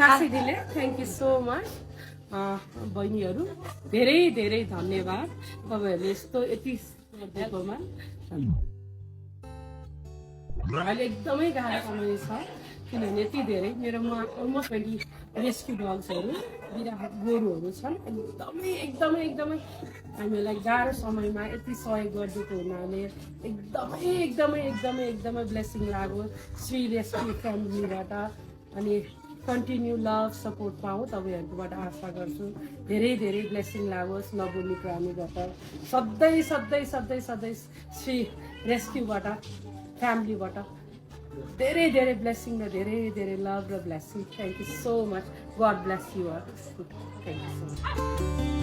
टाँसिदिले thank you so much बहिनीहरू धेरै धेरै धन्यवाद तपाईँहरूले यस्तो यति दिएकोमा अहिले एकदमै गाह्रो समय छ किनभने यति धेरै मेरोमा अलमोस्ट 20 रेस्क्यु डग्सहरू बिराह गोरुहरू छन् एकदमै एकदमै एकदमै हामीलाई गाह्रो समयमा यति सहयोग गरिदिएको हुनाले एकदमै एकदमै एकदमै एकदमै ब्लेसिङ लाग्यो श्री रेस्क्यु फ्यामिलीबाट अनि कन्टिन्यू लभ सपोर्ट पाऊँ तपाईँहरूकोबाट आशा गर्छु धेरै धेरै ब्लेसिङ लागोस् नबोल्ने प्राणीबाट सधैँ सधैँ सधैँ सधैँ श्री रेस्क्युबाट फ्यामिलीबाट धेरै धेरै ब्लेसिङ र धेरै धेरै लभ र blessing thank you so much God bless you thank you so much